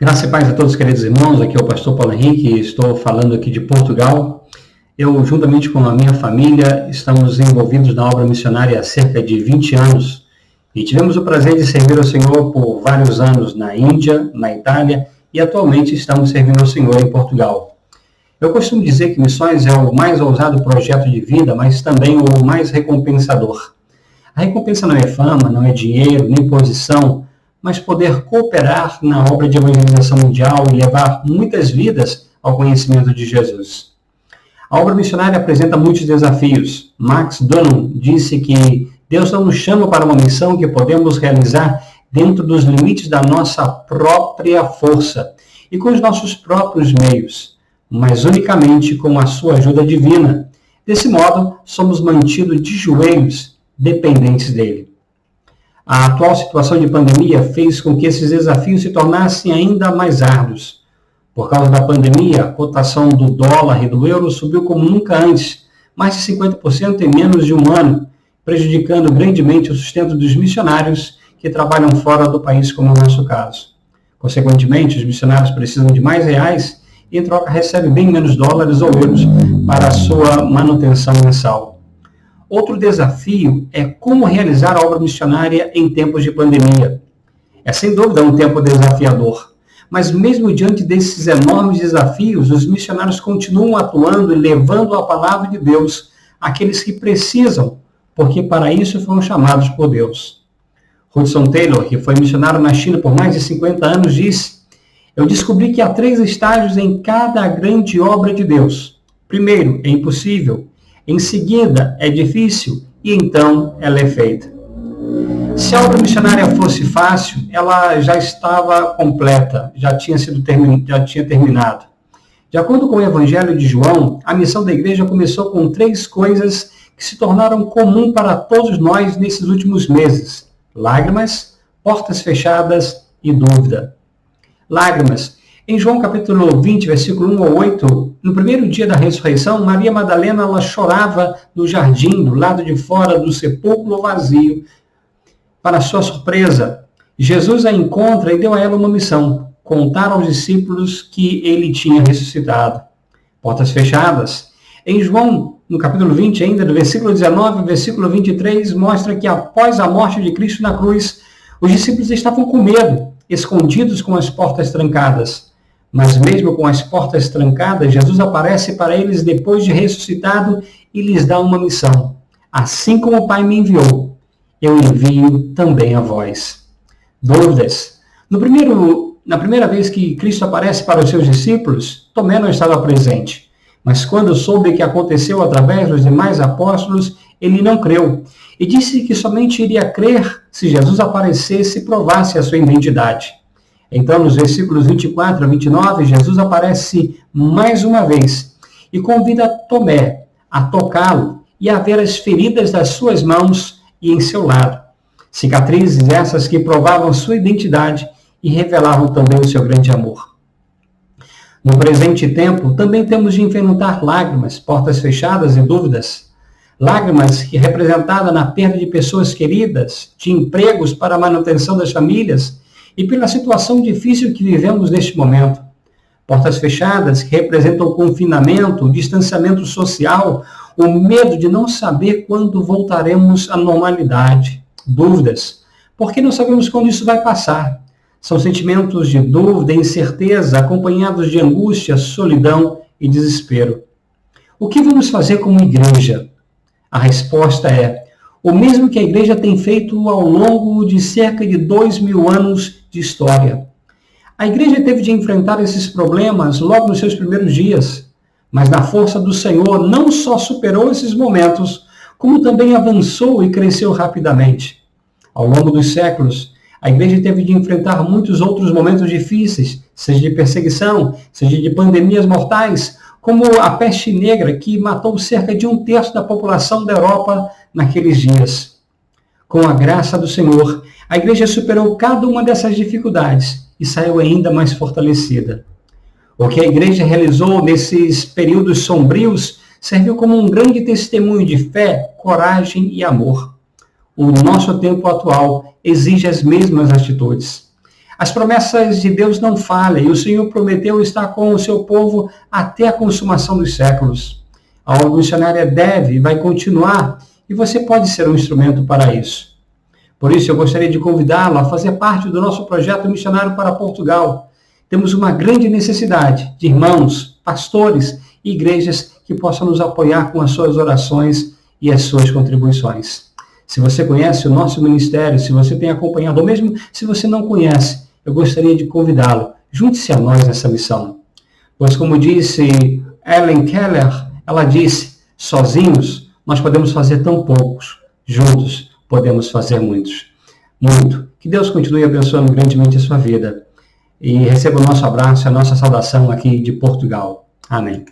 Graça e paz a todos, queridos irmãos. Aqui é o pastor Paulo Henrique, estou falando aqui de Portugal. Eu, juntamente com a minha família, estamos envolvidos na obra missionária há cerca de 20 anos e tivemos o prazer de servir ao Senhor por vários anos na Índia, na Itália e atualmente estamos servindo ao Senhor em Portugal. Eu costumo dizer que missões é o mais ousado projeto de vida, mas também o mais recompensador. A recompensa não é fama, não é dinheiro, nem posição, mas poder cooperar na obra de evangelização mundial e levar muitas vidas ao conhecimento de Jesus. A obra missionária apresenta muitos desafios. Max Dunham disse que Deus não nos chama para uma missão que podemos realizar dentro dos limites da nossa própria força e com os nossos próprios meios, mas unicamente com a sua ajuda divina. Desse modo, somos mantidos de joelhos, dependentes dele. A atual situação de pandemia fez com que esses desafios se tornassem ainda mais árduos. Por causa da pandemia, a cotação do dólar e do euro subiu como nunca antes, mais de 50% em menos de um ano, prejudicando grandemente o sustento dos missionários que trabalham fora do país, como é o nosso caso. Consequentemente, os missionários precisam de mais reais e, em troca, recebem bem menos dólares ou euros para a sua manutenção mensal. Outro desafio é como realizar a obra missionária em tempos de pandemia. É sem dúvida um tempo desafiador, mas mesmo diante desses enormes desafios, os missionários continuam atuando e levando a palavra de Deus àqueles que precisam, porque para isso foram chamados por Deus. Hudson Taylor, que foi missionário na China por mais de 50 anos, disse: "Eu descobri que há 3 estágios em cada grande obra de Deus. Primeiro, é impossível. Em seguida, é difícil e então ela é feita." Se a obra missionária fosse fácil, ela já estava completa, já tinha terminado. De acordo com o Evangelho de João, a missão da igreja começou com 3 coisas que se tornaram comum para todos nós nesses últimos meses: lágrimas, portas fechadas e dúvida. Lágrimas. Em João capítulo 20, versículo 1 ao 8, no primeiro dia da ressurreição, Maria Madalena ela chorava no jardim, do lado de fora do sepulcro vazio. Para sua surpresa, Jesus a encontra e deu a ela uma missão: contar aos discípulos que ele tinha ressuscitado. Portas fechadas. Em João, no capítulo 20, ainda do versículo 19 ao versículo 23, mostra que após a morte de Cristo na cruz, os discípulos estavam com medo, escondidos com as portas trancadas. Mas mesmo com as portas trancadas, Jesus aparece para eles depois de ressuscitado e lhes dá uma missão: assim como o Pai me enviou, eu envio também a vós. Dúvidas. Na primeira vez que Cristo aparece para os seus discípulos, Tomé não estava presente. Mas quando soube que aconteceu através dos demais apóstolos, ele não creu. E disse que somente iria crer se Jesus aparecesse e provasse a sua identidade. Então, nos versículos 24 a 29, Jesus aparece mais uma vez e convida Tomé a tocá-lo e a ver as feridas das suas mãos e em seu lado. Cicatrizes essas que provavam sua identidade e revelavam também o seu grande amor. No presente tempo, também temos de enfrentar lágrimas, portas fechadas e dúvidas. Lágrimas que representadas na perda de pessoas queridas, de empregos para a manutenção das famílias e pela situação difícil que vivemos neste momento. Portas fechadas que representam o confinamento, o distanciamento social, o medo de não saber quando voltaremos à normalidade. Dúvidas, porque não sabemos quando isso vai passar. São sentimentos de dúvida e incerteza, acompanhados de angústia, solidão e desespero. O que vamos fazer como igreja? A resposta é o mesmo que a igreja tem feito ao longo de cerca de 2000 anos de história. A igreja teve de enfrentar esses problemas logo nos seus primeiros dias, mas na força do Senhor não só superou esses momentos, como também avançou e cresceu rapidamente. Ao longo dos séculos, a igreja teve de enfrentar muitos outros momentos difíceis, seja de perseguição, seja de pandemias mortais, como a peste negra, que matou cerca de 1/3 da população da Europa naqueles dias. Com a graça do Senhor, a igreja superou cada uma dessas dificuldades e saiu ainda mais fortalecida. O que a igreja realizou nesses períodos sombrios serviu como um grande testemunho de fé, coragem e amor. O nosso tempo atual exige as mesmas atitudes. As promessas de Deus não falham, e o Senhor prometeu estar com o seu povo até a consumação dos séculos. A obra missionária deve e vai continuar, e você pode ser um instrumento para isso. Por isso, eu gostaria de convidá-lo a fazer parte do nosso projeto missionário para Portugal. Temos uma grande necessidade de irmãos, pastores e igrejas que possam nos apoiar com as suas orações e as suas contribuições. Se você conhece o nosso ministério, se você tem acompanhado, ou mesmo se você não conhece, eu gostaria de convidá-lo. Junte-se a nós nessa missão. Pois, como disse Helen Keller, ela disse, sozinhos nós podemos fazer tão poucos, juntos podemos fazer muitos. Muito. Que Deus continue abençoando grandemente a sua vida. E receba o nosso abraço, a nossa saudação aqui de Portugal. Amém.